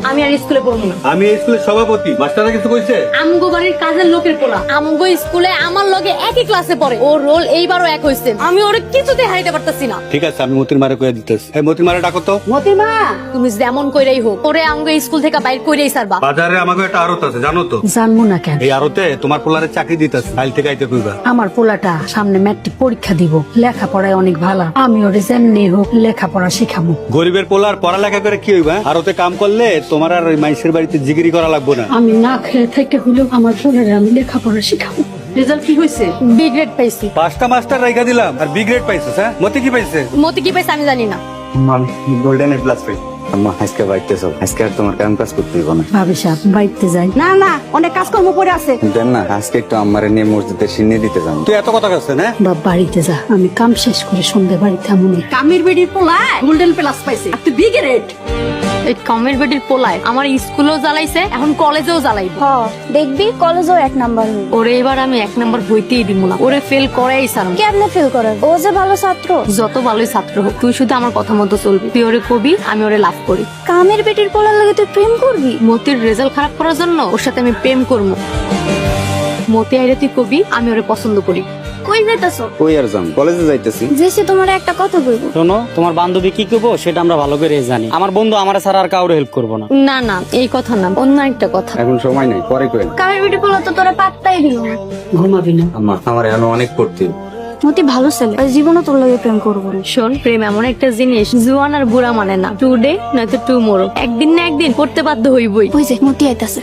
আমি আর স্কুলে পড়বো না। আমি এই স্কুলের সভাপতি, মাস্টাররা কিছু কইছে? আমগো বাড়ির কাজের লোকের পোলা আমগো স্কুলে আমার লগে একই ক্লাসে পড়ে, ওর রোল এইবারও এক হইছে। আমি ওরে কিছুতে হাইতে পারতাছি না। ঠিক আছে, আমি মতির মারে কইয়া দিতেছি। এই মতির মারে ডাকো তো। মতিমা, তুমি যেমন কইরাই হোক ওরে আমগো স্কুল থেকে বাইর কইরাই ছাড়বা। বাজারে আমাকে একটা আড়ত আছে, জানো তো? জানবো না কেন? এই আড়তে তোমার পোলারে চাকরি দিতেছে, কাল থেকে আইতে কইবা। আমার পোলাটা সামনে ম্যাট্রিক পরীক্ষা দিব, লেখাপড়ায় অনেক ভালো। আমি ওরে যেমনি হোক লেখাপড়া শিখাবো। গরিবের পোলার পড়ালেখা করে কি হইবা? আড়তে কাম করলে তোমার আর ওই মাইসের বাড়িতে জিগিরি করা লাগবে না। আমি না খেয়ে থেকে হলেও আমার পোলারে আমি লেখাপড়া শিখাবো। রেজাল্ট কি হইছে? বি গ্রেড পাইছি। 5টা মাস্টার রাইখা দিলাম আর বি গ্রেড পাইছিস? হ্যাঁ, মতি কি পাইছে? মতি কি পাইছে আমি জানি না। আমি গোল্ডেন এ প্লাস পাই। আম্মা আজকে বাইতে সব, আজকে আর তোমার কাম কাজ করতে দিব না। ভাবি সাহেব বাড়িতে যাই। না না, অনেক কাজকর্ম পড়ে আছে। দেন না, আজকে একটু আম্মারে নিয়ে মসজিদে সিন্নি দিতে যাবো। তুই এত কথা কাছে না? বাপ বাড়িতে যা, আমি কাম শেষ করে সন্ধ্যে বাড়িতে আমুনি। কামের বেডির পোলায় গোল্ডেন প্লাস পাইছে আর তুই বি গ্রেড। এই কামের বেডির পোলায় আমার স্কুলেও জ্বালাইছে, এখন কলেজেও জ্বালাইব। দেখবি কলেজও 1 নাম্বার হইব। ওরে এবার আমি 1 নাম্বার হইতেই দিব না, ওরে ফেল করাই ছাড়ব। কেমনে ফেল করার? ও যে ভালো ছাত্র। যত ভালোই ছাত্র হোক, তুই শুধু আমার কথা মতো চলবি। তুই ওরে কবি, আমি ওরে লাভ করি। কামের বেটির পোলার লাগে তুই প্রেম করবি? মতির রেজাল্ট খারাপ করার জন্য ওর সাথে আমি প্রেম করবো। মতি আইরে তুই কবি, আমি ওরে পছন্দ করি। কই যাইতাছো? কই আর যাম, কলেজে যাইতেছি। যে সে তোমার একটা কথা কইব। শোনো, তোমার বান্ধবী কি করবো সেটা আমরা ভালো করে জানি। আমার বন্ধু আমার ছাড়া আর কাউরে হেল্প করবো না। না না, এই কথা না, অন্য একটা কথা। এখন সময় নাই, পরে কইন। কামের বেটির পোলা তো তোরা পাত্তাই দিল না। ঘুমাবি না? আম্মা আমার এখন অনেক পড়তে হবে। মতি ভালো ছেলে, ওই জীবনও তোর লাগে প্রেম করবো না। শোন, প্রেম এমন একটা জিনিস জুয়ান আর বুড়া মানে না। টুডে নয়তো টুমোরো, একদিন না একদিন করতে বাধ্য হইবই। ওই যে মতি আইতাছে।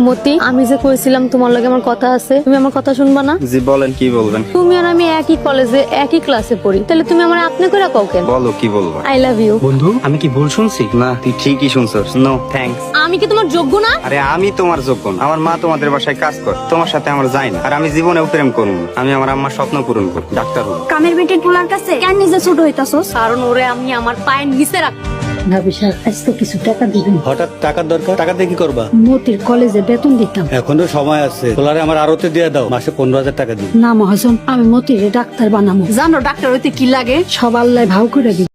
মতি, আমি যে কইছিলাম তোমার লগে আমার কথা আছে, তুমি আমার কথা শুনবা না? জি বলেন, কি বলবেন? তুমি আর আমি একই কলেজে একই ক্লাসে পড়ি, তাহলে তুমি আমার আপনি করে কাও কেন? বলো কি বলবো। I love you. বন্ধু, আমি কি ভুল শুনছি? না, তুই ঠিকই শুনছস। No thanks. আমি কি তোমার যোগ্য না? আরে আমি তোমার যোগ্য না। আমার মা তোমাদের বাসায় কাজ করে, তোমার সাথে আমার যায় না। আর আমি জীবনেও প্রেম করবো না। আমি আমার আম্মার স্বপ্ন পূরণ করব, ডাক্তার হবো। কামের বেটির পোলার কাছে কেন নিজে ছোট হইতাছস? কারণ ওরে আমি আমার পায়ের নিচে রাখ। ভাবি সাহেব আজকে কিছু টাকা দিবেন? হঠাৎ টাকার দরকার, টাকা দিয়ে কি করবা? মতির কলেজে বেতন দিতাম। এখনো সময় আছে, পোলারে আমার আড়তে দিয়ে দাও, মাসে 15,000 টাকা দিই। না মহাজন, আমি মতিরে ডাক্তার বানাবো। জানো ডাক্তার হইতে কি লাগে? সব আল্লাহ ভাও করে দিবে।